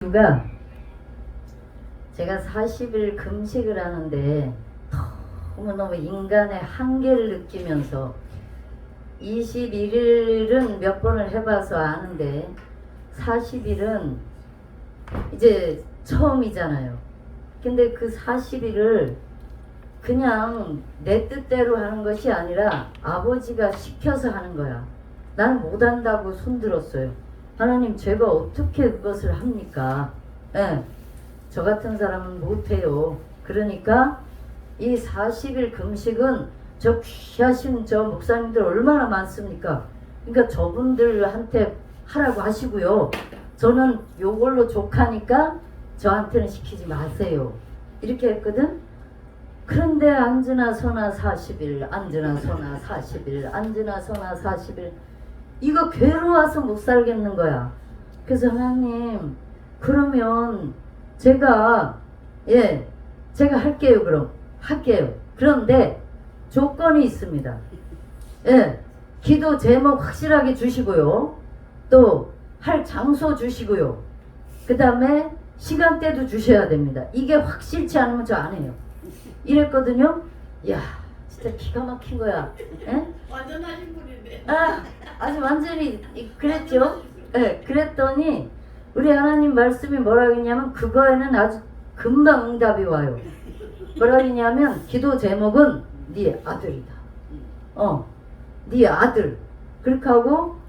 이유가 제가 40일 금식을 하는데 너무너무 인간의 한계를 느끼면서 21일은 몇 번을 해봐서 아는데 40일은 이제 처음이잖아요. 근데 그 40일을 그냥 내 뜻대로 하는 것이 아니라 아버지가 시켜서 하는 거야. 나는 못한다고 손들었어요. 하나님, 제가 어떻게 그것을 합니까? 예, 저 같은 사람은 못해요. 그러니까 이 40일 금식은 저 귀하신 저 목사님들 얼마나 많습니까? 그러니까 저분들한테 하라고 하시고요. 저는 요걸로 족하니까 저한테는 시키지 마세요. 이렇게 했거든. 그런데 앉으나 서나 40일, 앉으나 서나 40일, 앉으나 서나 40일, 이거 괴로워서 못 살겠는 거야. 그래서 하나님, 그러면 제가 할게요. 그럼 할게요. 그런데 조건이 있습니다. 기도 제목 확실하게 주시고요. 또 할 장소 주시고요. 그 다음에 시간대도 주셔야 됩니다. 이게 확실치 않으면 저 안 해요. 이랬거든요. 이야, 진짜 기가 막힌 거야. 완전 하신 분인데. 아주 완전히 그랬죠. 그랬더니 우리 하나님 말씀이 뭐라고 했냐면 그거에는 아주 금방 응답이 와요. 뭐라고 했냐면 기도 제목은 네 아들이다. 네 아들. 그렇게 하고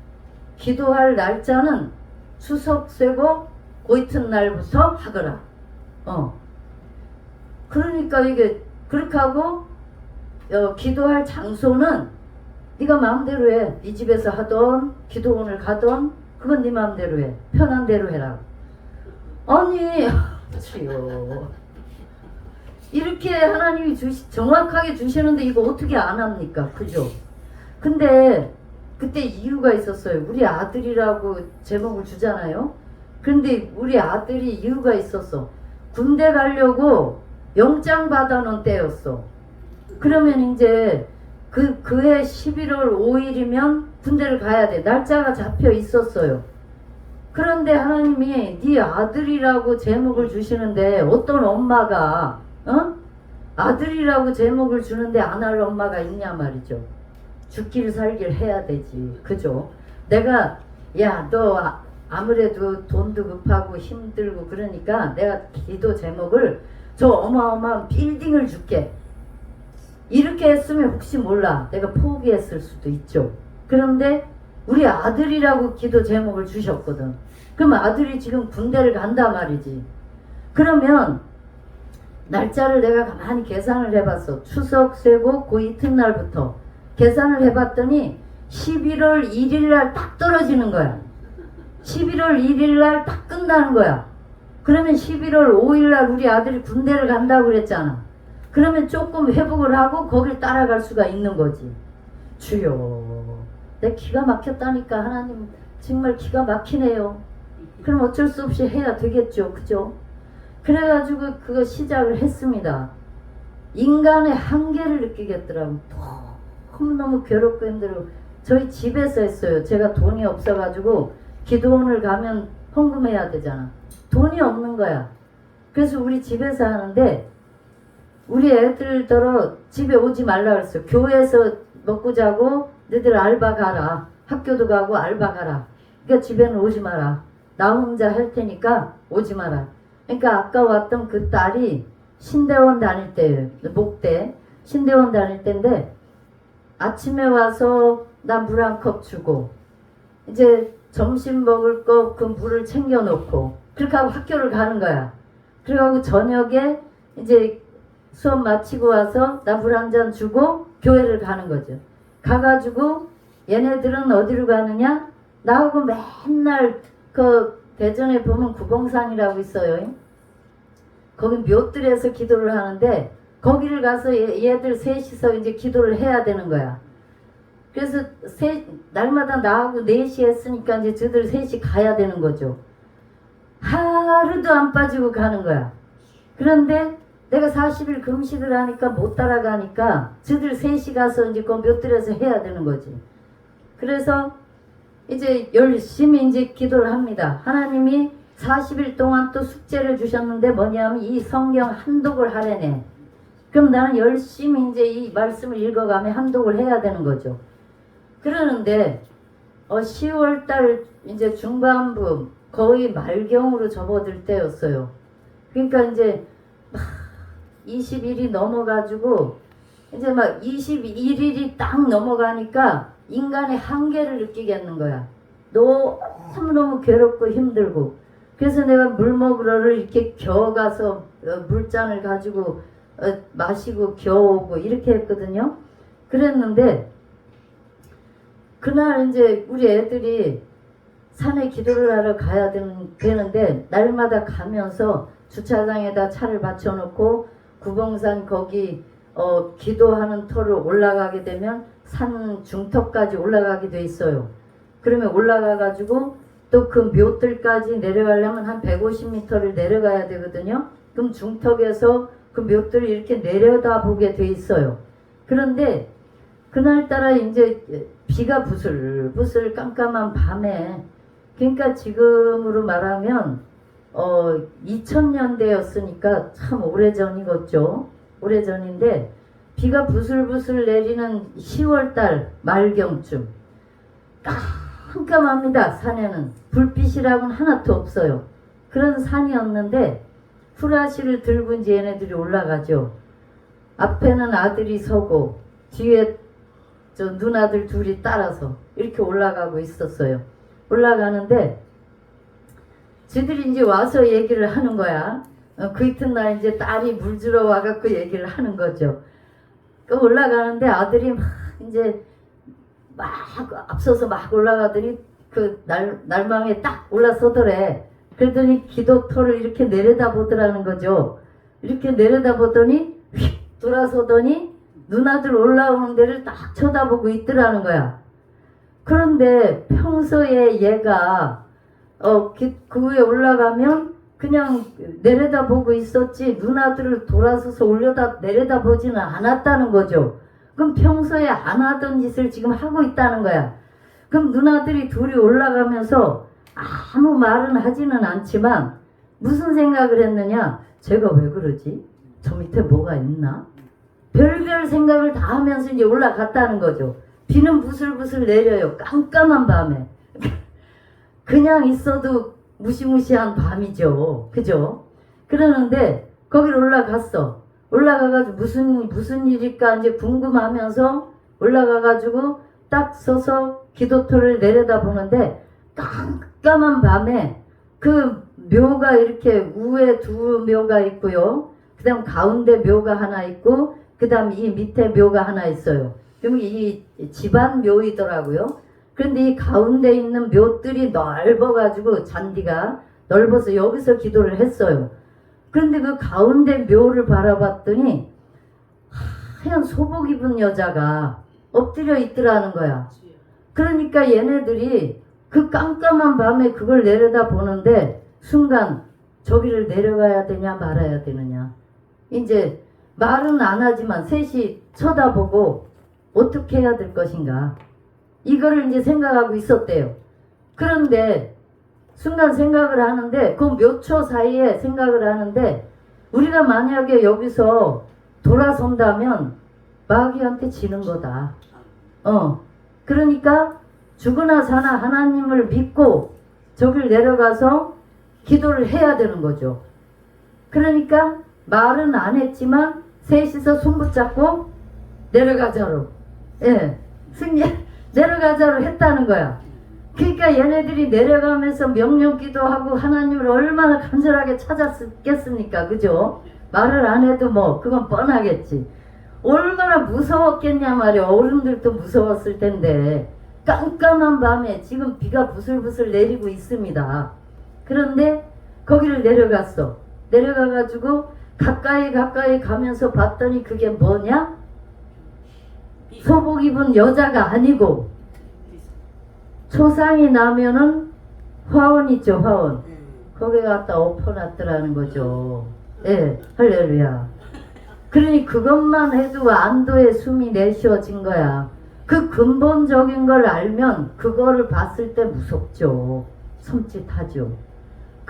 기도할 날짜는 추석 쇠고 그 이튿날부터 하거라. 그러니까 이게 그렇게 하고 기도할 장소는 네가 마음대로 해. 네 집에서 하던 기도원을 가던 그건 네 마음대로 해. 편한 대로 해라. 아니 주여, 이렇게 하나님이 정확하게 주시는데 이거 어떻게 안 합니까? 그죠? 근데 그때 이유가 있었어요. 우리 아들이라고 제목을 주잖아요. 그런데 우리 아들이 이유가 있었어. 군대 가려고 영장 받아놓은 때였어. 그러면 이제 그해 11월 5일이면 군대를 가야 돼. 날짜가 잡혀 있었어요. 그런데 하나님이 네 아들이라고 제목을 주시는데 어떤 엄마가 아들이라고 제목을 주는데 안 할 엄마가 있냐 말이죠. 죽길 살길 해야 되지. 그죠? 내가 너 아무래도 돈도 급하고 힘들고 그러니까 내가 기도 제목을 저 어마어마한 빌딩을 줄게. 이렇게 했으면 혹시 몰라. 내가 포기했을 수도 있죠. 그런데 우리 아들이라고 기도 제목을 주셨거든. 그럼 아들이 지금 군대를 간다 말이지. 그러면 날짜를 내가 가만히 계산을 해봤어. 추석 쇠고 그 이튿날부터 계산을 해봤더니 11월 1일날 딱 떨어지는 거야. 11월 1일날 딱 끝나는 거야. 그러면 11월 5일날 우리 아들이 군대를 간다고 그랬잖아. 그러면 조금 회복을 하고 거길 따라갈 수가 있는 거지. 주여, 내 기가 막혔다니까. 하나님 정말 기가 막히네요. 그럼 어쩔 수 없이 해야 되겠죠. 그죠? 그래가지고 그거 시작을 했습니다. 인간의 한계를 느끼겠더라고. 너무너무 괴롭고 힘들고. 저희 집에서 했어요. 제가 돈이 없어가지고 기도원을 가면 헌금해야 되잖아. 돈이 없는 거야. 그래서 우리 집에서 하는데 우리 애들더러 집에 오지 말라 그랬어요. 교회에서 먹고 자고 너희들 알바 가라. 학교도 가고 알바 가라. 그러니까 집에는 오지 마라. 나 혼자 할 테니까 오지 마라. 그러니까 아까 왔던 그 딸이 신대원 다닐 때예요. 목대 신대원 다닐 때인데 아침에 와서 나 물 한 컵 주고 이제 점심 먹을 거 그 물을 챙겨 놓고 그렇게 하고 학교를 가는 거야. 그래가지고 저녁에 이제 수업 마치고 와서 나 물 한 잔 주고 교회를 가는 거죠. 가가지고 얘네들은 어디로 가느냐? 나하고 맨날 그 대전에 보면 구봉산이라고 있어요. 거기 묘들에서 기도를 하는데 거기를 가서 얘들 셋이서 이제 기도를 해야 되는 거야. 그래서 날마다 나하고 4시 했으니까 이제 저들 셋이 가야 되는 거죠. 하루도 안 빠지고 가는 거야. 그런데 내가 40일 금식을 하니까 못 따라가니까 저들 셋이 가서 이제 그 묘들에서 해야 되는 거지. 그래서 이제 열심히 이제 기도를 합니다. 하나님이 40일 동안 또 숙제를 주셨는데 뭐냐면 이 성경 한독을 하래네. 그럼 나는 열심히 이제 이 말씀을 읽어가며 한독을 해야 되는 거죠. 그러는데 10월달 이제 중반부 거의 말경으로 접어들 때였어요. 그러니까 이제 막 20일이 넘어가지고 이제 막 21일이 딱 넘어가니까 인간의 한계를 느끼겠는 거야. 너무너무 괴롭고 힘들고. 그래서 내가 물 먹으러를 이렇게 겨가서 물잔을 가지고 마시고 겨오고 이렇게 했거든요. 그랬는데 그날 이제 우리 애들이 산에 기도를 하러 가야 되는데 날마다 가면서 주차장에다 차를 받쳐놓고 구봉산 거기 기도하는 터를 올라가게 되면 산 중턱까지 올라가게 돼 있어요. 그러면 올라가 가지고 또 그 묘들까지 내려가려면 한 150m를 내려가야 되거든요. 그럼 중턱에서 그 묘들을 이렇게 내려다보게 돼 있어요. 그런데 그날따라 이제 비가 부슬부슬 깜깜한 밤에, 그러니까 지금으로 말하면 2000년대였으니까 참 오래전이겠죠. 오래전인데 비가 부슬부슬 내리는 10월달 말경쯤 깜깜합니다. 산에는 불빛이라고는 하나도 없어요. 그런 산이었는데 후라시를 들고 이제 얘네들이 올라가죠. 앞에는 아들이 서고 뒤에 저 누나들 둘이 따라서 이렇게 올라가고 있었어요. 올라가는데 지들이 이제 와서 얘기를 하는 거야. 그 이튿날 이제 딸이 물 주러 와갖고 얘기를 하는 거죠. 그 올라가는데 아들이 막 이제 막 앞서서 막 올라가더니 그 날망에 딱 올라서더래. 그랬더니 기도터를 이렇게 내려다보더라는 거죠. 이렇게 내려다보더니 휙 돌아서더니 누나들 올라오는 데를 딱 쳐다보고 있더라는 거야. 그런데 평소에 얘가 그 위에 올라가면 그냥 내려다보고 있었지 누나들을 돌아서서 내려다보지는 않았다는 거죠. 그럼 평소에 안 하던 짓을 지금 하고 있다는 거야. 그럼 누나들이 둘이 올라가면서 아무 말은 하지는 않지만 무슨 생각을 했느냐? 제가 왜 그러지? 저 밑에 뭐가 있나? 별별 생각을 다 하면서 이제 올라갔다는 거죠. 비는 부슬부슬 내려요. 깜깜한 밤에. 그냥 있어도 무시무시한 밤이죠. 그죠? 그러는데 거기를 올라갔어. 올라가가지고 무슨 일일까 이제 궁금하면서 올라가가지고 딱 서서 기도터를 내려다보는데 깜깜한 밤에 그 묘가 이렇게 우에 두 묘가 있고요. 그 다음 가운데 묘가 하나 있고 그 다음 이 밑에 묘가 하나 있어요. 그럼 이 집안 묘이더라고요. 그런데 이 가운데 있는 묘들이 넓어가지고 잔디가 넓어서 여기서 기도를 했어요. 그런데 그 가운데 묘를 바라봤더니 하얀 소복 입은 여자가 엎드려 있더라는 거야. 그러니까 얘네들이 그 깜깜한 밤에 그걸 내려다 보는데 순간 저기를 내려가야 되냐 말아야 되느냐. 이제 말은 안 하지만 셋이 쳐다보고 어떻게 해야 될 것인가. 이거를 이제 생각하고 있었대요. 그런데 순간 생각을 하는데 그 몇 초 사이에 생각을 하는데 우리가 만약에 여기서 돌아선다면 마귀한테 지는 거다. 그러니까 죽으나 사나 하나님을 믿고 저길 내려가서 기도를 해야 되는 거죠. 그러니까 말은 안 했지만 셋이서 손 붙잡고 내려가자로 내려가자로 했다는 거야. 그러니까 얘네들이 내려가면서 명령 기도하고 하나님을 얼마나 간절하게 찾았겠습니까? 그죠? 말을 안 해도 뭐 그건 뻔하겠지. 얼마나 무서웠겠냐 말이야. 어른들도 무서웠을 텐데 깜깜한 밤에 지금 비가 부슬부슬 내리고 있습니다. 그런데 거기를 내려갔어. 내려가가지고 가까이 가면서 봤더니 그게 뭐냐? 소복 입은 여자가 아니고 초상이 나면은 화원 있죠, 화원. 거기에 갖다 엎어놨더라는 거죠. 할렐루야. 그러니 그것만 해도 안도의 숨이 내쉬어진 거야. 그 근본적인 걸 알면 그거를 봤을 때 무섭죠. 섬찟하죠.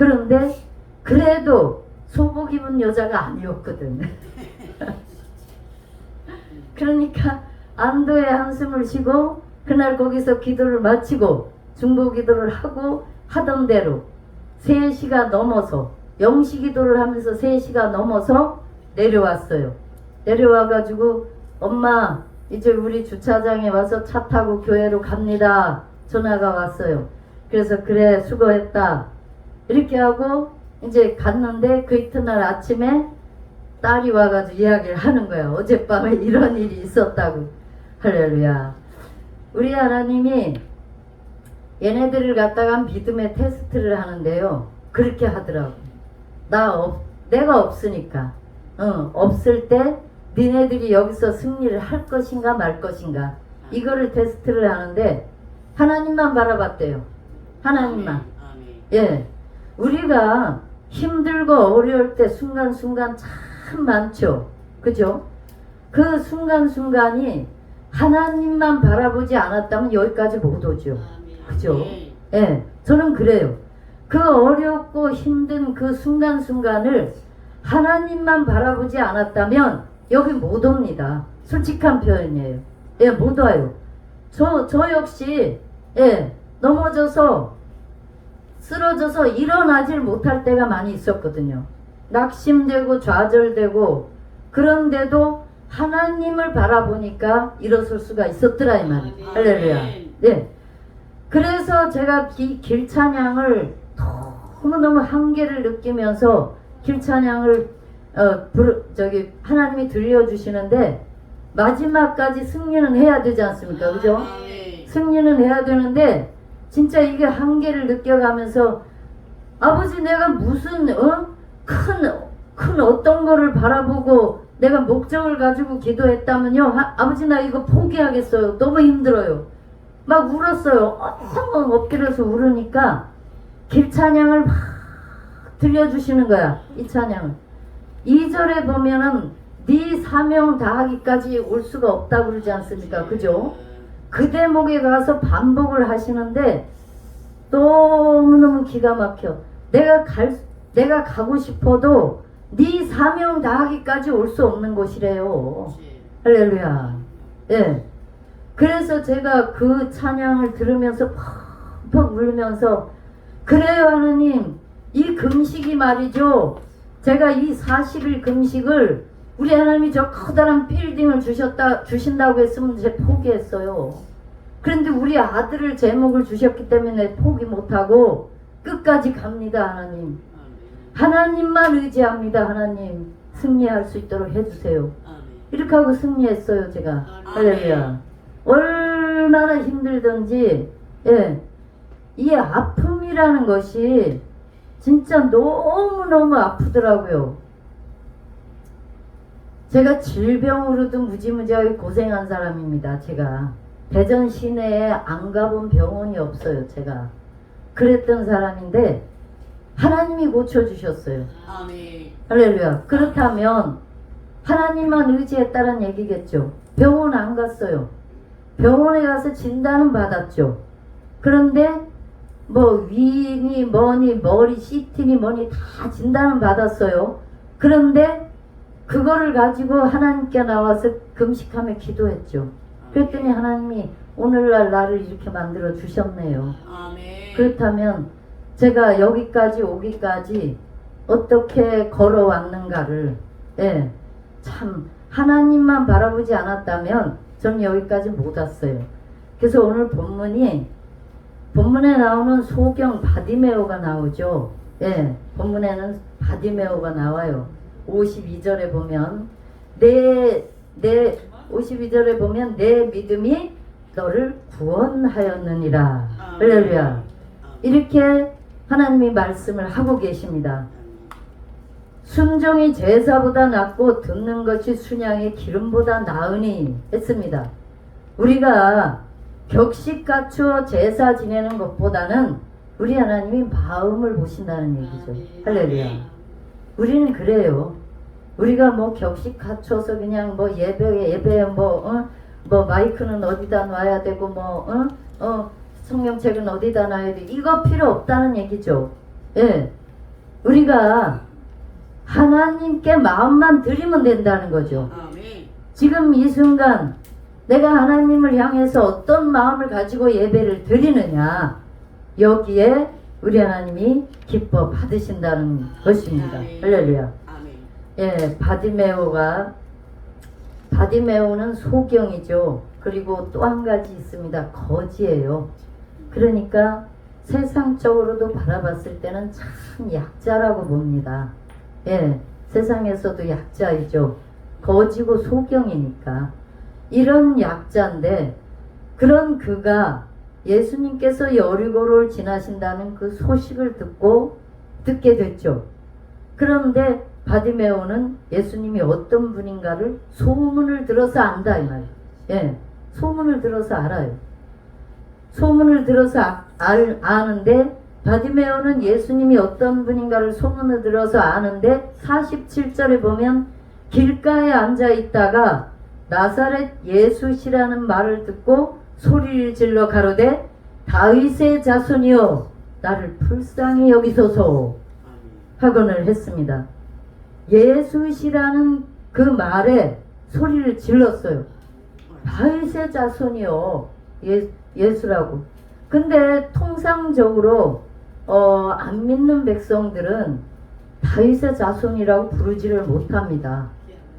그런데 그래도 소복 입은 여자가 아니었거든. 그러니까 안도의 한숨을 쉬고 그날 거기서 기도를 마치고 중보 기도를 하고 하던 대로 3시가 넘어서 영시 기도를 하면서 3시가 넘어서 내려왔어요. 내려와가지고 엄마 이제 우리 주차장에 와서 차 타고 교회로 갑니다. 전화가 왔어요. 그래서 그래 수고했다 이렇게 하고 이제 갔는데 그 이튿날 아침에 딸이 와가지고 이야기를 하는 거야. 어젯밤에 이런 일이 있었다고. 할렐루야. 우리 하나님이 얘네들을 갖다가 믿음의 테스트를 하는데요. 그렇게 하더라고. 내가 없으니까. 없을 때 니네들이 여기서 승리를 할 것인가 말 것인가. 이거를 테스트를 하는데 하나님만 바라봤대요. 하나님만. 예. 우리가 힘들고 어려울 때 순간순간 참 많죠. 그죠? 그 순간순간이 하나님만 바라보지 않았다면 여기까지 못 오죠. 그죠? 예. 저는 그래요. 그 어렵고 힘든 그 순간순간을 하나님만 바라보지 않았다면 여기 못 옵니다. 솔직한 표현이에요. 예, 못 와요. 저 역시, 예, 넘어져서, 쓰러져서 일어나질 못할 때가 많이 있었거든요. 낙심되고 좌절되고, 그런데도 하나님을 바라보니까 일어설 수가 있었더라, 이 말이에요. 할렐루야. 예. 그래서 제가 길찬양을 너무너무 한계를 느끼면서 길찬양을 하나님이 들려주시는데 마지막까지 승리는 해야 되지 않습니까? 그죠? 승리는 해야 되는데 진짜 이게 한계를 느껴가면서 아버지 내가 무슨 큰 어떤 거를 바라보고 내가 목적을 가지고 기도했다면요 아버지 나 이거 포기하겠어요. 너무 힘들어요. 막 울었어요. 엉엉 엎드려서 울으니까 길찬양을 막 들려주시는 거야. 이 찬양을 2절에 보면은 네 사명 다하기까지 올 수가 없다고 그러지 않습니까? 그죠? 그 대목에 가서 반복을 하시는데 너무너무 기가 막혀. 내가 가고 싶어도 네 사명 다하기까지 올 수 없는 곳이래요. 할렐루야. 예. 그래서 제가 그 찬양을 들으면서 퍽퍽 울면서 그래요 하느님 이 금식이 말이죠. 제가 이 40일 금식을 우리 하나님이 저 커다란 빌딩을 주신다고 했으면 이제 포기했어요. 그런데 우리 아들을 제목을 주셨기 때문에 포기 못하고 끝까지 갑니다. 하나님. 하나님만 의지합니다. 하나님 승리할 수 있도록 해주세요. 이렇게 하고 승리했어요. 제가. 할렐루야. 얼마나 힘들든지 예, 이 아픔이라는 것이 진짜 너무너무 아프더라고요. 제가 질병으로도 무지무지하게 고생한 사람입니다. 제가 대전 시내에 안 가본 병원이 없어요. 제가 그랬던 사람인데 하나님이 고쳐주셨어요. 할렐루야. 그렇다면 하나님만 의지했다는 얘기겠죠. 병원 안 갔어요. 병원에 가서 진단은 받았죠. 그런데 뭐 위니 뭐니 머리 CT니 뭐니 다 진단은 받았어요. 그런데 그거를 가지고 하나님께 나와서 금식하며 기도했죠. 그랬더니 하나님이 오늘날 나를 이렇게 만들어 주셨네요. 그렇다면 제가 여기까지 오기까지 어떻게 걸어왔는가를 예, 참 하나님만 바라보지 않았다면 저는 여기까지 못 왔어요. 그래서 오늘 본문에 나오는 소경 바디메오가 나오죠. 예, 본문에는 바디메오가 나와요. 52절에 보면 52절에 보면 내 믿음이 너를 구원하였느니라. 할렐루야. 이렇게 하나님이 말씀을 하고 계십니다. 순종이 제사보다 낫고 듣는 것이 순양의 기름보다 나으니 했습니다. 우리가 격식 갖추어 제사 지내는 것보다는 우리 하나님이 마음을 보신다는 얘기죠. 할렐루야. 우리는 그래요. 우리가 뭐 격식 갖춰서 그냥 뭐 예배에 뭐 마이크는 어디다 놔야 되고 성경책은 어디다 놔야 돼. 이거 필요 없다는 얘기죠. 예. 우리가 하나님께 마음만 드리면 된다는 거죠. 아멘. 지금 이 순간 내가 하나님을 향해서 어떤 마음을 가지고 예배를 드리느냐, 여기에 우리 하나님이 기뻐 받으신다는 것입니다. 할렐루야. 아멘. 예, 바디메오는 소경이죠. 그리고 또 한 가지 있습니다. 거지예요. 그러니까 세상적으로도 바라봤을 때는 참 약자라고 봅니다. 예, 세상에서도 약자이죠. 거지고 소경이니까. 이런 약자인데, 그런 그가 예수님께서 여리고를 지나신다는 그 소식을 듣게 됐죠. 그런데 바디메오는 예수님이 어떤 분인가를 소문을 들어서 안다 이 말이에요. 예, 소문을 들어서 알아요. 소문을 들어서 아는데, 바디메오는 예수님이 어떤 분인가를 소문을 들어서 아는데 47절에 보면 길가에 앉아 있다가 나사렛 예수시라는 말을 듣고 소리를 질러 가로되 다윗의 자손이여 나를 불쌍히 여기소서 하곤을 했습니다. 예수시라는 그 말에 소리를 질렀어요. 다윗의 자손이요. 예수라고. 근데 통상적으로 안 믿는 백성들은 다윗의 자손이라고 부르지를 못합니다.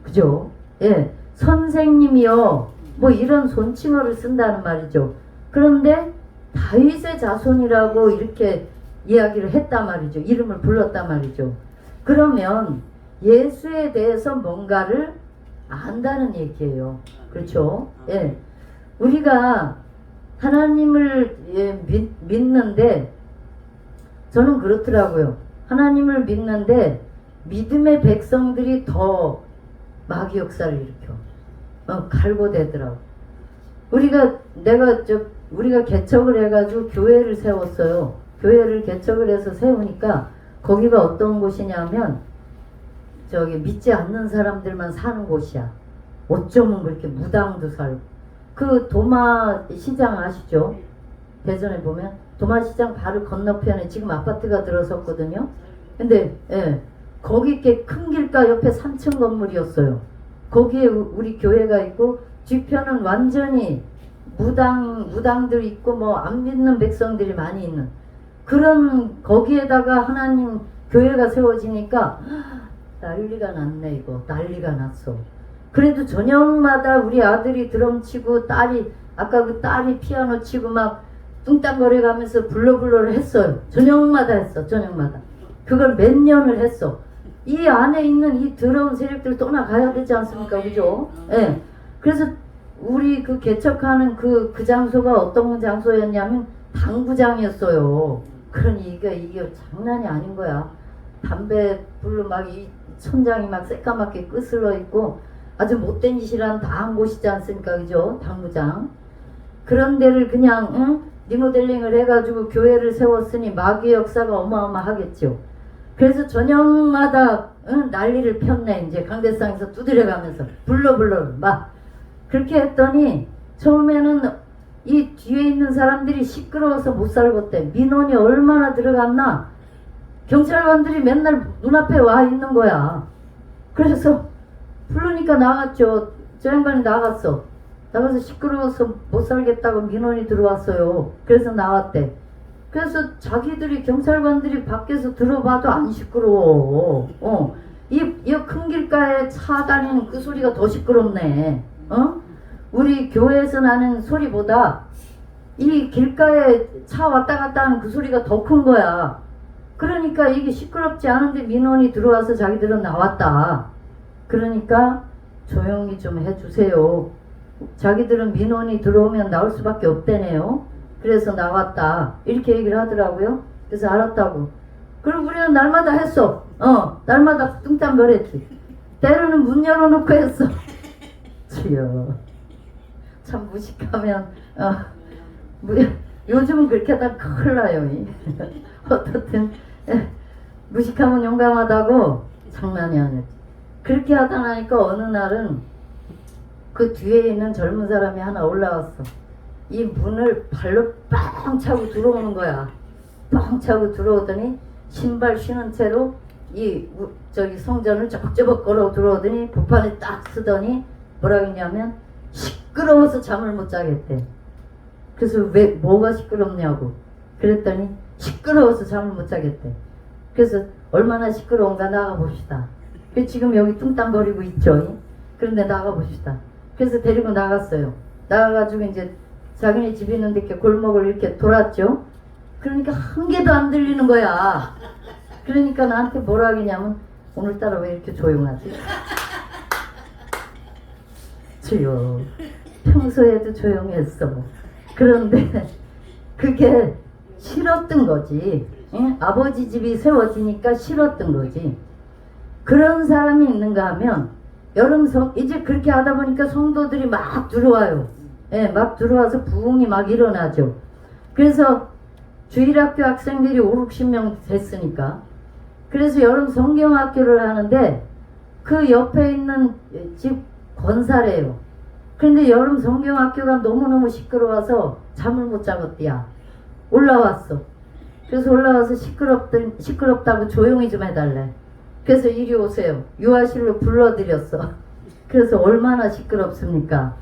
그죠? 예, 선생님이요. 뭐 이런 존칭어를 쓴다는 말이죠. 그런데 다윗의 자손이라고 이렇게 이야기를 했단 말이죠. 이름을 불렀단 말이죠. 그러면 예수에 대해서 뭔가를 안다는 얘기예요. 그렇죠? 예. 우리가 하나님을 믿는데, 저는 그렇더라고요. 하나님을 믿는데 믿음의 백성들이 더 마귀 역사를 일으켜 갈고대더라고. 우리가 개척을 해가지고 교회를 세웠어요. 교회를 개척을 해서 세우니까 거기가 어떤 곳이냐면 저기 믿지 않는 사람들만 사는 곳이야. 어쩌면 그렇게 무당도 살고. 그 도마 시장 아시죠? 대전에 보면 도마 시장 바로 건너편에 지금 아파트가 들어섰거든요. 근데 예, 거기 이렇게 큰 길가 옆에 3층 건물이었어요. 거기에 우리 교회가 있고 뒤편은 완전히 무당들 있고 뭐 안 믿는 백성들이 많이 있는 그런, 거기에다가 하나님 교회가 세워지니까 난리가 났네. 이거 난리가 났어. 그래도 저녁마다 우리 아들이 드럼 치고 아까 그 딸이 피아노 치고 막 뚱땅거려 가면서 불러를 했어요. 저녁마다 했어. 저녁마다. 그걸 몇 년을 했어. 이 안에 있는 이 더러운 세력들 떠나가야 되지 않습니까? 그죠? 예. 그래서 우리 그 개척하는 그 장소가 어떤 장소였냐면 당구장이었어요. 그러니 이게 장난이 아닌 거야. 담배 불로 막 이 천장이 막 새까맣게 끄슬러 있고 아주 못된 짓이란 다 한 곳이지 않습니까? 그죠? 당구장. 그런 데를 그냥 리모델링을 해가지고 교회를 세웠으니 마귀의 역사가 어마어마하겠죠. 그래서 저녁마다 난리를 폈네. 이제 강대상에서 두드려가면서 불러 막 그렇게 했더니 처음에는 이 뒤에 있는 사람들이 시끄러워서 못 살겠대. 민원이 얼마나 들어갔나. 경찰관들이 맨날 눈앞에 와 있는 거야. 그래서 부르니까 나갔죠. 저 양반이 나가서 시끄러워서 못 살겠다고 민원이 들어왔어요. 그래서 나왔대. 그래서 자기들이 경찰관들이 밖에서 들어봐도 안 시끄러워. 이 큰 길가에 차 다니는 그 소리가 더 시끄럽네. 우리 교회에서 나는 소리보다 이 길가에 차 왔다 갔다 하는 그 소리가 더 큰 거야. 그러니까 이게 시끄럽지 않은데 민원이 들어와서 자기들은 나왔다. 그러니까 조용히 좀 해주세요. 자기들은 민원이 들어오면 나올 수밖에 없대네요. 그래서 나왔다. 이렇게 얘기를 하더라고요. 그래서 알았다고. 그리고 우리는 날마다 했어. 날마다 뚱땅거렸지. 때로는 문 열어놓고 했어. 주여. 참 무식하면 요즘은 그렇게 하다 큰일 나요. 어떻든 무식하면 용감하다고 장난이 아니었지. 그렇게 하다 나니까 어느 날은 그 뒤에 있는 젊은 사람이 하나 올라왔어. 이 문을 발로 빵 차고 들어오는 거야. 빵 차고 들어오더니 신발 신은 채로 저기 성전을 쩍쩍 걸어 들어오더니 복판에 딱 쓰더니 뭐라 했냐면 시끄러워서 잠을 못 자겠대. 그래서 왜 뭐가 시끄럽냐고 그랬더니 시끄러워서 잠을 못 자겠대. 그래서 얼마나 시끄러운가 나가 봅시다. 지금 여기 뚱땅거리고 있죠. 그런데 나가 봅시다. 그래서 데리고 나갔어요. 나가가지고 이제 자기네 집 있는 데 이렇게 골목을 이렇게 돌았죠. 그러니까 한 개도 안 들리는 거야. 그러니까 나한테 뭐라 하겠냐면 오늘따라 왜 이렇게 조용하지? 주여 평소에도 조용했어. 그런데 그게 싫었던 거지. 응? 아버지 집이 세워지니까 싫었던 거지. 그런 사람이 있는가 하면 이제 그렇게 하다 보니까 성도들이 막 들어와요. 예, 막 들어와서 부흥이 막 일어나죠. 그래서 주일학교 학생들이 5, 60명 됐으니까 그래서 여름 성경학교를 하는데 그 옆에 있는 집 권사래요. 그런데 여름 성경학교가 너무너무 시끄러워서 잠을 못 자겠대야. 올라왔어. 그래서 올라와서 시끄럽다고 조용히 좀 해달래. 그래서 이리 오세요. 유아실로 불러드렸어. 그래서 얼마나 시끄럽습니까?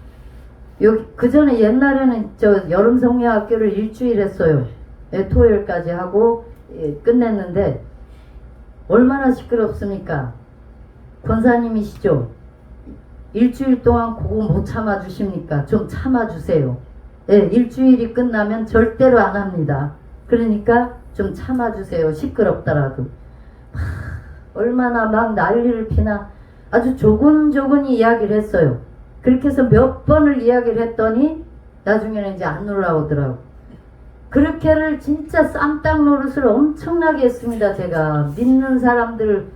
여기 그 전에 옛날에는 저 여름 성경학교를 일주일 했어요. 예, 토요일까지 하고 끝냈는데 얼마나 시끄럽습니까? 권사님이시죠? 일주일 동안 그거 못 참아주십니까? 좀 참아주세요. 예, 일주일이 끝나면 절대로 안 합니다. 그러니까 좀 참아주세요. 시끄럽더라도. 얼마나 막 난리를 피나. 아주 조근조근히 이야기를 했어요. 그렇게 해서 몇 번을 이야기를 했더니 나중에는 이제 안 올라오더라고. 그렇게를 진짜 쌈딱 노릇을 엄청나게 했습니다. 제가 믿는 사람들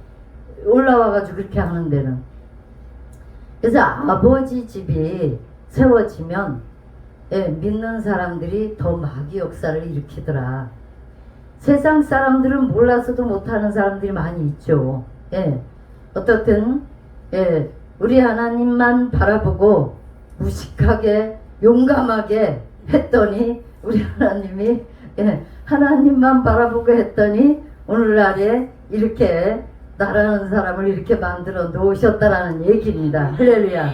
올라와가지고 그렇게 하는 데는. 그래서 아버지 집이 세워지면 믿는 사람들이 더 마귀 역사를 일으키더라. 세상 사람들은 몰라서도 못하는 사람들이 많이 있죠. 어떻든 우리 하나님만 바라보고 무식하게 용감하게 했더니 우리 하나님이 하나님만 바라보고 했더니 오늘날에 이렇게 나라는 사람을 이렇게 만들어 놓으셨다라는 얘기입니다. 할렐루야.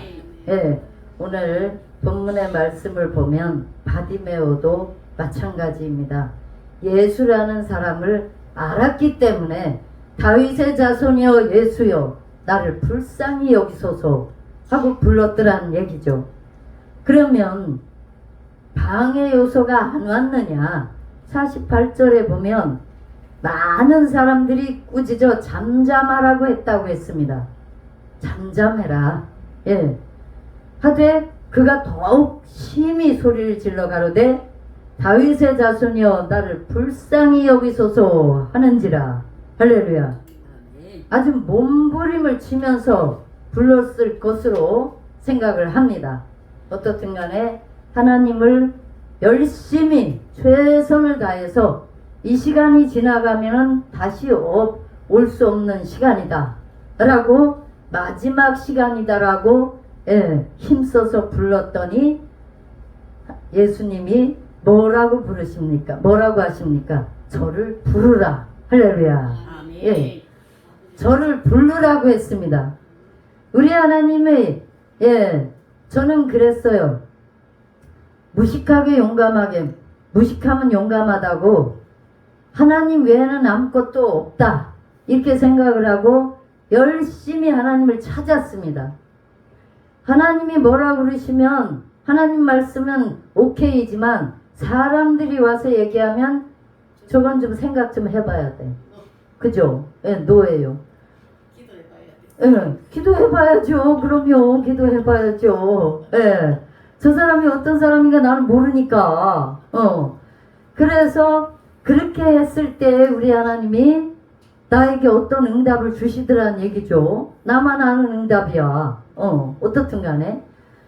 오늘 본문의 말씀을 보면 바디메오도 마찬가지입니다. 예수라는 사람을 알았기 때문에 다윗의 자손이여 예수여 나를 불쌍히 여기소서 하고 불렀더라는 얘기죠. 그러면 방해 요소가 안 왔느냐? 48절에 보면 많은 사람들이 꾸짖어 잠잠하라고 했다고 했습니다. 잠잠해라. 하되 그가 더욱 심히 소리를 질러 가로되 다윗의 자손이여 나를 불쌍히 여기소서 하는지라. 할렐루야. 아주 몸부림을 치면서 불렀을 것으로 생각을 합니다. 어떻든 간에 하나님을 열심히 최선을 다해서 이 시간이 지나가면은 다시 올 수 없는 시간이다 라고 마지막 시간이다라고 힘써서 불렀더니 예수님이 뭐라고 부르십니까? 뭐라고 하십니까? 저를 부르라. 할렐루야. 저를 부르라고 했습니다. 우리 하나님의 저는 그랬어요. 무식하게 용감하게, 무식하면 용감하다고 하나님 외에는 아무것도 없다 이렇게 생각을 하고 열심히 하나님을 찾았습니다. 하나님이 뭐라고 그러시면 하나님 말씀은 오케이지만 사람들이 와서 얘기하면 저건 좀 생각 좀 해봐야 돼. 그죠? 노예요. 기도해봐야죠. 그럼요. 기도해봐야죠. 저 사람이 어떤 사람인가 나는 모르니까. 그래서 그렇게 했을 때 우리 하나님이 나에게 어떤 응답을 주시더란 얘기죠. 나만 아는 응답이야. 어떻든 간에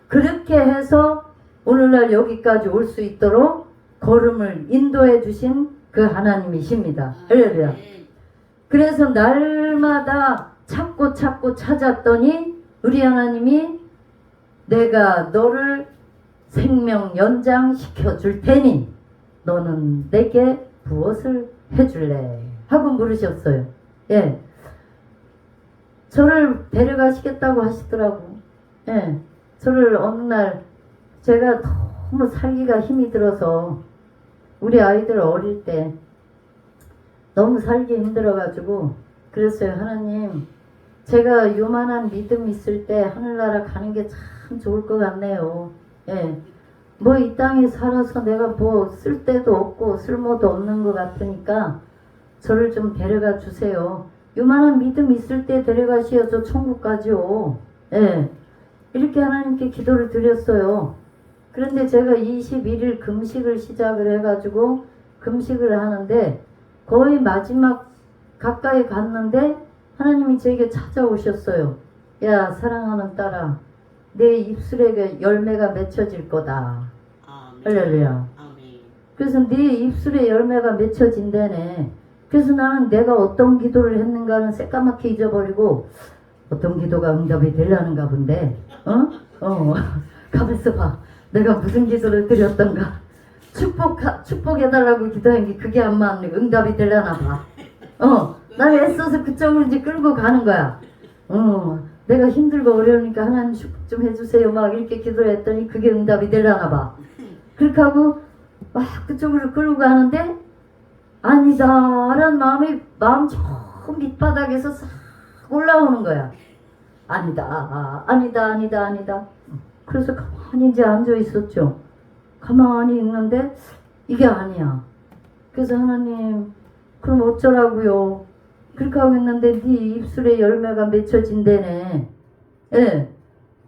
그렇게 해서 오늘날 여기까지 올 수 있도록 걸음을 인도해 주신 그 하나님이십니다. 할렐루야. 그래서 날마다 찾고 찾았더니 우리 하나님이 내가 너를 생명 연장시켜 줄 테니 너는 내게 무엇을 해줄래? 하고 물으셨어요. 예. 저를 데려가시겠다고 하시더라고. 예. 저를 어느 날 제가 너무 살기가 힘이 들어서 우리 아이들 어릴 때 너무 살기 힘들어가지고 그랬어요. 하나님, 제가 요만한 믿음 있을 때 하늘나라 가는 게 참 좋을 것 같네요. 예. 뭐 이 땅에 살아서 내가 뭐 쓸데도 없고 쓸모도 없는 것 같으니까 저를 좀 데려가 주세요. 요만한 믿음 있을 때 데려가시어 저 천국 가죠. 예. 이렇게 하나님께 기도를 드렸어요. 그런데 제가 21일 금식을 시작을 해가지고 금식을 하는데 거의 마지막 가까이 갔는데 하나님이 제게 찾아오셨어요. 야, 사랑하는 딸아, 내 입술에 열매가 맺혀질 거다. 할렐루야. 아멘. 그래서 네 입술에 열매가 맺혀진다네. 그래서 나는 내가 어떤 기도를 했는가는 새까맣게 잊어버리고 어떤 기도가 응답이 되려는가 본데 가만있어 봐. 내가 무슨 기도를 드렸던가. 축복해달라고 기도한 게 그게 아마 응답이 되려나 봐. 나는 애써서 그쪽으로 이제 끌고 가는 거야. 내가 힘들고 어려우니까 하나님 축복 좀 해주세요. 막 이렇게 기도를 했더니 그게 응답이 되려나 봐. 그렇게 하고 막 그쪽으로 끌고 가는데 아니다 라는 마음 저 밑바닥에서 싹 올라오는 거야. 아니다. 그래서 가만히 이제 앉아 있었죠. 가만히 있는데 이게 아니야. 그래서 하나님, 그럼 어쩌라고요? 그렇게 하고 있는데 네 입술에 열매가 맺혀진다네. 예.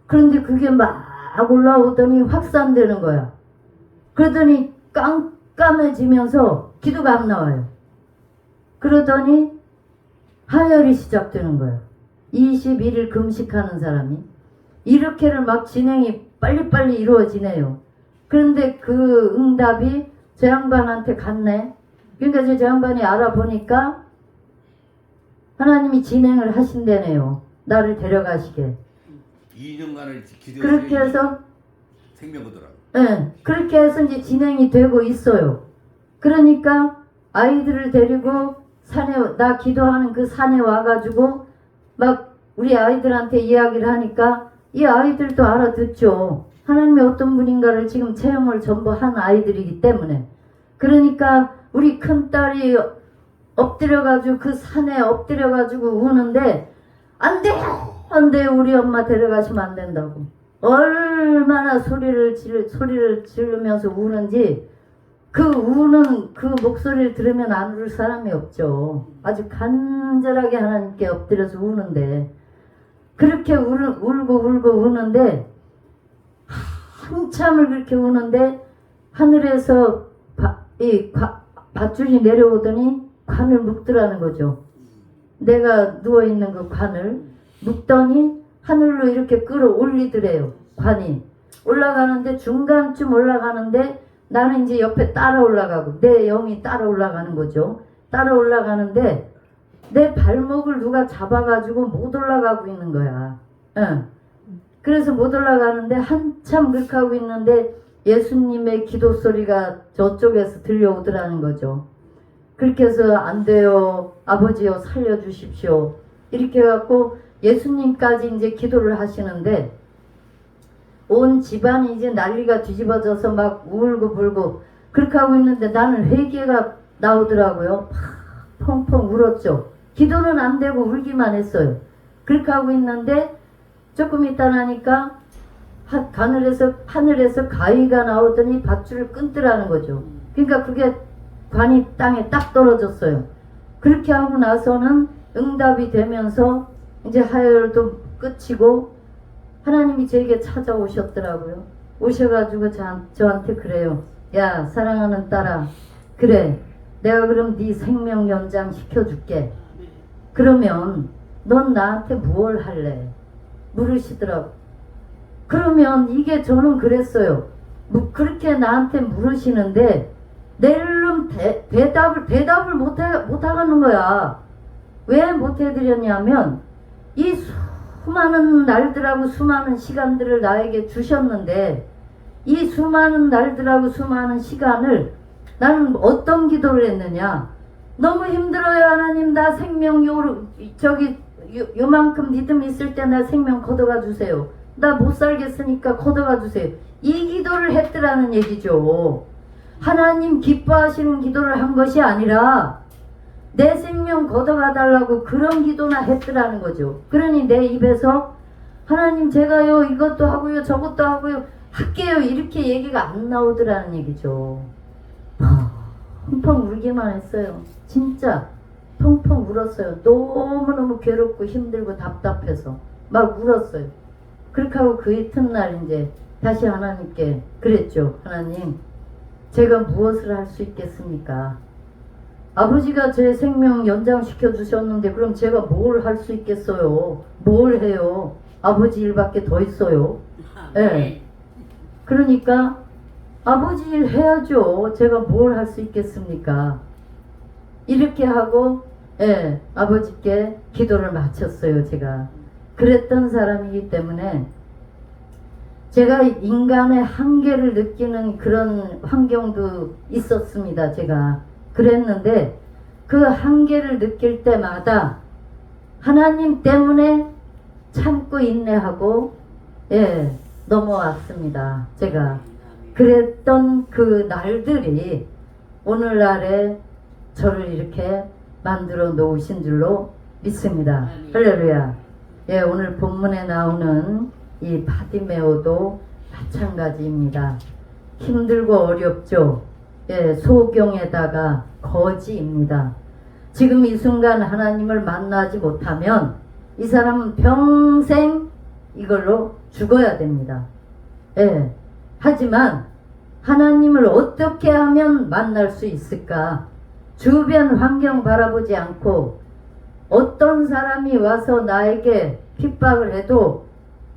그런데 그게 막 올라오더니 확산되는 거야. 그러더니 깜깜해지면서 기도가 안 나와요. 그러더니 하혈이 시작되는 거예요. 21일 금식하는 사람이 이렇게를 막 진행이 빨리빨리 이루어지네요. 그런데 그 응답이 저 양반한테 갔네. 그러니까 저 양반이 알아보니까 하나님이 진행을 하신다네요. 나를 데려가시게. 2년간을 기도해서 그렇게 해서 생명거더라. 예, 그렇게 해서 이제 진행이 되고 있어요. 그러니까 아이들을 데리고 나 기도하는 그 산에 와가지고 막 우리 아이들한테 이야기를 하니까 이 아이들도 알아듣죠. 하나님이 어떤 분인가를 지금 체험을 전부 한 아이들이기 때문에. 그러니까 우리 큰딸이 엎드려가지고 그 산에 엎드려가지고 우는데 안 돼, 우리 엄마 데려가시면 안 된다고. 얼마나 소리를 지르면서 우는지 그 우는 그 목소리를 들으면 안 울 사람이 없죠. 아주 간절하게 하나님께 엎드려서 우는데 그렇게 울고 우는데 한참을 그렇게 우는데 하늘에서 밧줄이 내려오더니 관을 묶더라는 거죠. 내가 누워있는 그 관을 묶더니 하늘로 이렇게 끌어올리더래요. 관이 올라가는데 중간쯤 올라가는데 나는 이제 옆에 따라 올라가고 내 영이 따라 올라가는 거죠. 따라 올라가는데 내 발목을 누가 잡아가지고 못 올라가고 있는 거야. 응. 그래서 못 올라가는데 한참 그렇게 하고 있는데 예수님의 기도 소리가 저쪽에서 들려오더라는 거죠. 그렇게 해서 안 돼요. 아버지요 살려주십시오. 이렇게 해갖고 예수님까지 이제 기도를 하시는데 온 집안이 이제 난리가 뒤집어져서 막 울고 불고 그렇게 하고 있는데 나는 회개가 나오더라고요. 펑펑 울었죠. 기도는 안 되고 울기만 했어요. 그렇게 하고 있는데 조금 있다 나니까 하늘에서 가위가 나오더니 밧줄을 끊더라는 거죠. 그러니까 그게 관이 땅에 딱 떨어졌어요. 그렇게 하고 나서는 응답이 되면서 이제 하혈도 끝이고 하나님이 저에게 찾아오셨더라고요. 오셔가지고 저한테 그래요. 야, 사랑하는 딸아, 그래, 내가 그럼 네 생명 연장 시켜줄게. 그러면 넌 나한테 무엇을 할래? 물으시더라고. 그러면 이게 저는 그랬어요. 그렇게 나한테 물으시는데 내일은 대답을 못하는 거야. 왜 못해드렸냐면 이 수많은 날들하고 수많은 시간들을 나에게 주셨는데 이 수많은 날들하고 수많은 시간을 나는 어떤 기도를 했느냐. 너무 힘들어요 하나님. 나 생명 요만큼 믿음 있을 때 나 생명 걷어가 주세요. 나 못 살겠으니까 걷어가 주세요. 이 기도를 했더라는 얘기죠. 하나님 기뻐하시는 기도를 한 것이 아니라 내 생명 걷어가 달라고 그런 기도나 했더라는 거죠. 그러니 내 입에서 하나님 제가요 이것도 하고요 저것도 하고요 할게요 이렇게 얘기가 안 나오더라는 얘기죠. 펑펑 울기만 했어요. 진짜 펑펑 울었어요. 너무너무 괴롭고 힘들고 답답해서 막 울었어요. 그렇게 하고 그 이튿날 이제 다시 하나님께 그랬죠. 하나님 제가 무엇을 할 수 있겠습니까? 아버지가 제 생명 연장시켜 주셨는데 그럼 제가 뭘 할 수 있겠어요? 뭘 해요? 아버지 일밖에 더 있어요. 예. 그러니까 아버지 일 해야죠. 제가 뭘 할 수 있겠습니까? 이렇게 하고 예, 아버지께 기도를 마쳤어요. 제가 그랬던 사람이기 때문에 제가 인간의 한계를 느끼는 그런 환경도 있었습니다. 제가 그랬는데 그 한계를 느낄 때마다 하나님 때문에 참고 인내하고 예, 넘어왔습니다. 제가 그랬던 그 날들이 오늘날에 저를 이렇게 만들어 놓으신 줄로 믿습니다. 할렐루야. 예, 오늘 본문에 나오는 이 바디메오도 마찬가지입니다. 힘들고 어렵죠. 예, 소경에다가 거지입니다. 지금 이 순간 하나님을 만나지 못하면 이 사람은 평생 이걸로 죽어야 됩니다. 예. 하지만 하나님을 어떻게 하면 만날 수 있을까? 주변 환경 바라보지 않고 어떤 사람이 와서 나에게 핍박을 해도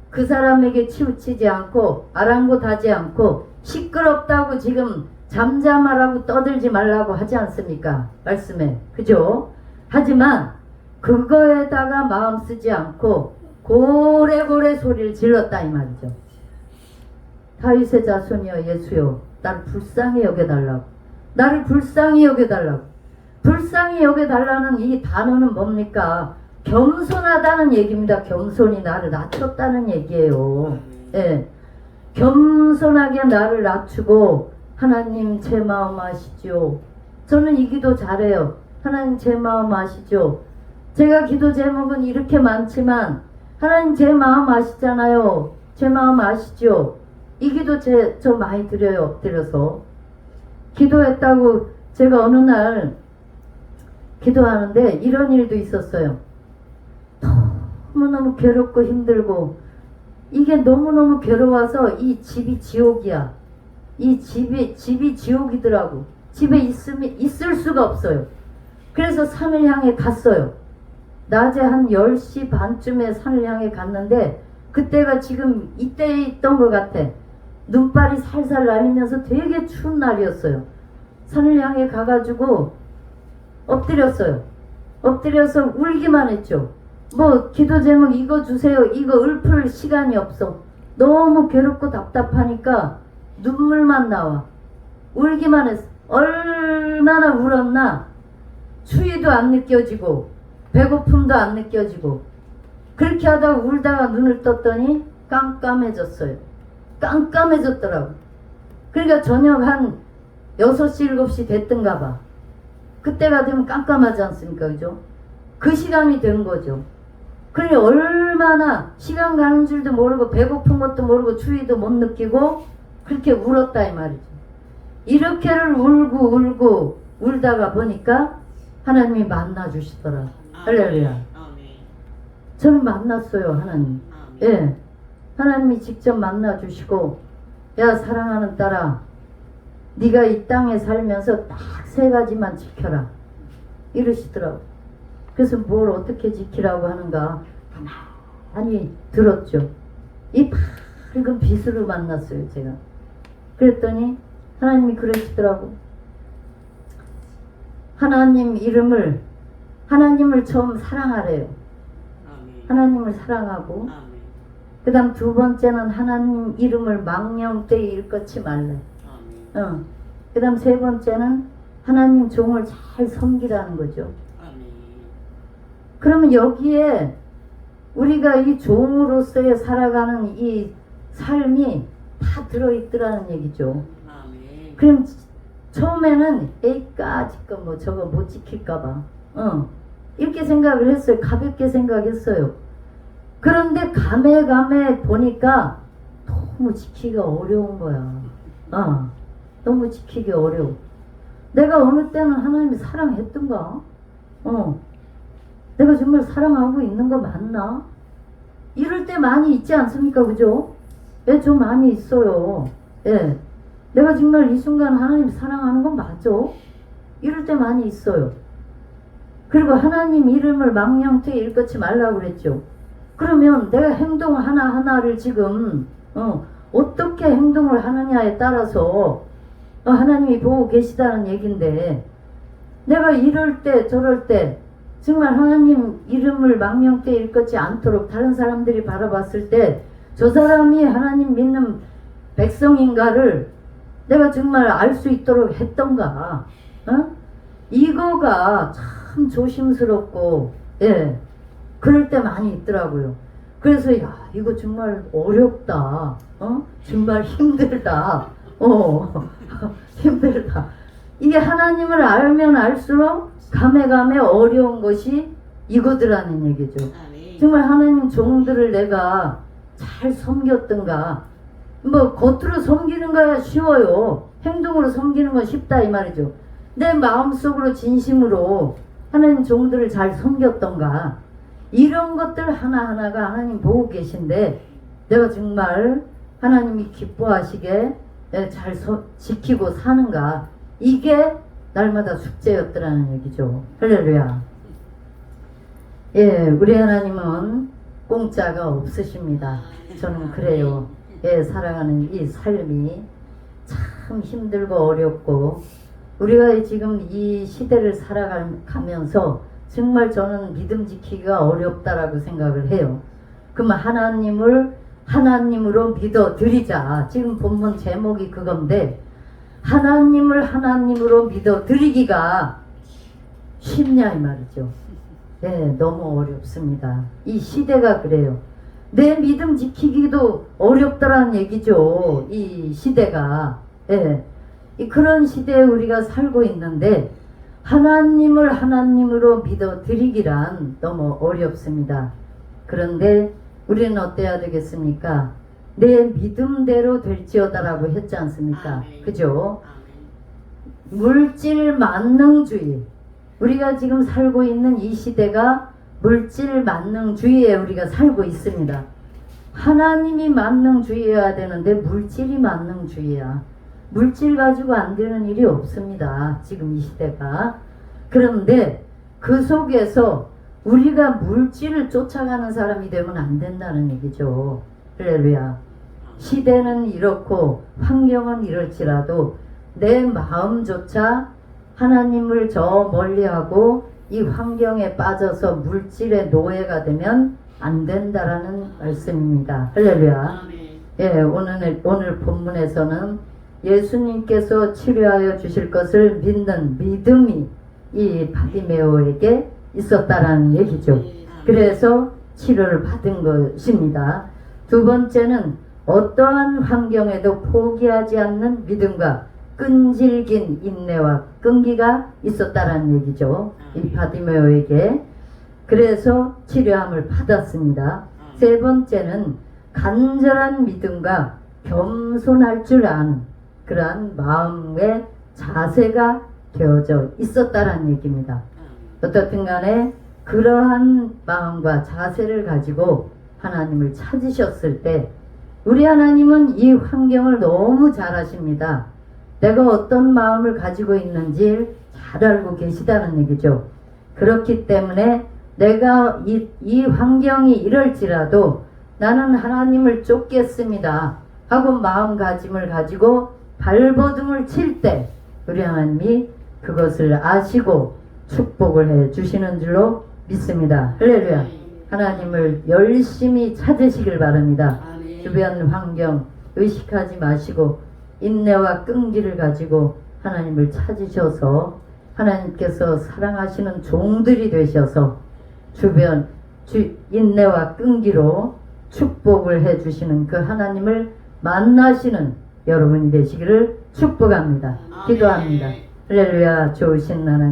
그 사람에게 치우치지 않고 아랑곳하지 않고 시끄럽다고 지금 잠잠하라고 떠들지 말라고 하지 않습니까? 말씀에. 그죠? 하지만 그거에다가 마음 쓰지 않고 고래고래 소리를 질렀다 이 말이죠. 다윗의 자손이여 예수여 나를 불쌍히 여겨달라고. 나를 불쌍히 여겨달라고. 불쌍히 여겨달라는 이 단어는 뭡니까? 겸손하다는 얘기입니다. 겸손히 나를 낮췄다는 얘기예요. 예. 겸손하게 나를 낮추고 하나님 제 마음 아시죠? 저는 이 기도 잘해요. 하나님 제 마음 아시죠? 제가 기도 제목은 이렇게 많지만 하나님 제 마음 아시잖아요. 제 마음 아시죠? 이 기도 저 많이 드려요. 엎드려서 기도했다고 제가 어느 날 기도하는데 이런 일도 있었어요. 너무너무 괴롭고 힘들고 이게 너무너무 괴로워서 이 집이 지옥이야. 이 집이 지옥이더라고. 집에 있을 수가 없어요. 그래서 산을 향해 갔어요. 낮에 한 10시 반쯤에 산을 향해 갔는데 그때가 지금 이때에 있던 것 같아. 눈발이 살살 날리면서 되게 추운 날이었어요. 산을 향해 가가지고 엎드렸어요. 엎드려서 울기만 했죠. 뭐 기도 제목 이거 주세요. 이거 읊을 시간이 없어. 너무 괴롭고 답답하니까 눈물만 나와. 울기만 했어. 얼마나 울었나. 추위도 안 느껴지고 배고픔도 안 느껴지고 그렇게 하다가 울다가 눈을 떴더니 깜깜해졌어요. 깜깜해졌더라고. 그러니까 저녁 한 6시 7시 됐던가 봐. 그때가 되면 깜깜하지 않습니까? 그죠? 그 시간이 된 거죠. 그러니 얼마나 시간 가는 줄도 모르고 배고픈 것도 모르고 추위도 못 느끼고 그렇게 울었다 이 말이죠. 이렇게를 울고 울다가 보니까 하나님이 만나 주시더라. 할렐루야. 저는 만났어요. 하나님. 예, 하나님이 직접 만나 주시고 야 사랑하는 딸아 네가 이 땅에 살면서 딱 3가지만 지켜라 이러시더라고. 그래서 뭘 어떻게 지키라고 하는가 가만히 들었죠. 이 밝은 빛으로 만났어요. 제가 그랬더니 하나님이 그러시더라고. 하나님을 처음 사랑하래요. 하나님을 사랑하고 그 다음 2번째는 하나님 이름을 망령되이 일컫지 말래. 그 다음 3번째는 하나님 종을 잘 섬기라는 거죠. 아멘. 그러면 여기에 우리가 이 종으로서의 살아가는 이 삶이 다 들어있더라는 얘기죠. 아멘. 그럼 처음에는 에이까짓거 뭐 저거 못 지킬까봐 이렇게 생각을 했어요. 가볍게 생각했어요. 그런데 감에 보니까 너무 지키기가 어려운 거야. 너무 지키기 어려워. 내가 어느 때는 하나님이 사랑했던가? 내가 정말 사랑하고 있는 거 맞나? 이럴 때 많이 있지 않습니까? 그죠? 예, 좀 많이 있어요. 예. 내가 정말 이 순간 하나님 사랑하는 건 맞아? 이럴 때 많이 있어요. 그리고 하나님 이름을 망령되이 일컫지 말라고 그랬죠. 그러면 내가 행동 하나하나를 지금 어떻게 행동을 하느냐에 따라서 하나님이 보고 계시다는 얘긴데, 내가 이럴 때 저럴 때 정말 하나님 이름을 망령되이 일컫지 않도록 다른 사람들이 바라봤을 때 저 사람이 하나님 믿는 백성인가를 내가 정말 알 수 있도록 했던가, 이거가 참 조심스럽고, 예, 그럴 때 많이 있더라고요. 그래서 야, 이거 정말 어렵다, 정말 힘들다, 힘들다. 이게 하나님을 알면 알수록 감에 어려운 것이 이거더라는 얘기죠. 아멘. 정말 하나님 종들을 내가 잘 섬겼던가. 뭐 겉으로 섬기는 거야 쉬워요. 행동으로 섬기는 건 쉽다 이 말이죠. 내 마음속으로 진심으로 하나님 종들을 잘 섬겼던가, 이런 것들 하나하나가 하나님 보고 계신데 내가 정말 하나님이 기뻐하시게 잘 지키고 사는가, 이게 날마다 숙제였더라는 얘기죠. 할렐루야. 예, 우리 하나님은 공짜가 없으십니다. 저는 그래요. 예, 살아가는 이 삶이 참 힘들고 어렵고, 우리가 지금 이 시대를 살아가면서 정말 저는 믿음 지키기가 어렵다라고 생각을 해요. 그러면 하나님을 하나님으로 믿어 드리자. 지금 본문 제목이 그건데, 하나님을 하나님으로 믿어 드리기가 쉽냐 이 말이죠. 네, 너무 어렵습니다. 이 시대가 그래요. 내 믿음 지키기도 어렵다라는 얘기죠. 이 시대가. 예. 그런 시대에 우리가 살고 있는데 하나님을 하나님으로 믿어 드리기란 너무 어렵습니다. 그런데 우리는 어때야 되겠습니까? 내 믿음대로 될지어다라고 했지 않습니까? 아멘. 그죠? 아멘. 물질 만능주의. 우리가 지금 살고 있는 이 시대가 물질 만능주의에 우리가 살고 있습니다. 하나님이 만능주의여야 되는데 물질이 만능주의야. 물질 가지고 안 되는 일이 없습니다. 지금 이 시대가. 그런데 그 속에서 우리가 물질을 쫓아가는 사람이 되면 안 된다는 얘기죠. 할렐루야. 시대는 이렇고 환경은 이럴지라도 내 마음조차 하나님을 저 멀리하고 이 환경에 빠져서 물질의 노예가 되면 안 된다라는 말씀입니다. 할렐루야. 아멘. 예, 오늘 본문에서는 예수님께서 치료하여 주실 것을 믿는 믿음이 이 바디메오에게 있었다라는 얘기죠. 그래서 치료를 받은 것입니다. 두 번째는 어떠한 환경에도 포기하지 않는 믿음과 끈질긴 인내와 끈기가 있었다라는 얘기죠. 이 바디메오에게. 그래서 치료함을 받았습니다. 세 번째는 간절한 믿음과 겸손할 줄 아는 그러한 마음의 자세가 되어져 있었다라는 얘기입니다. 어떻든 간에 그러한 마음과 자세를 가지고 하나님을 찾으셨을 때, 우리 하나님은 이 환경을 너무 잘 아십니다. 내가 어떤 마음을 가지고 있는지 잘 알고 계시다는 얘기죠. 그렇기 때문에 내가 이 환경이 이럴지라도 나는 하나님을 쫓겠습니다 하고 마음가짐을 가지고 발버둥을 칠 때 우리 하나님이 그것을 아시고 축복을 해 주시는 줄로 믿습니다. 할렐루야. 하나님을 열심히 찾으시길 바랍니다. 아멘. 주변 환경 의식하지 마시고 인내와 끈기를 가지고 하나님을 찾으셔서 하나님께서 사랑하시는 종들이 되셔서 주변 인내와 끈기로 축복을 해주시는 그 하나님을 만나시는 여러분이 되시기를 축복합니다. 기도합니다. 할렐루야. 좋으신 하나님.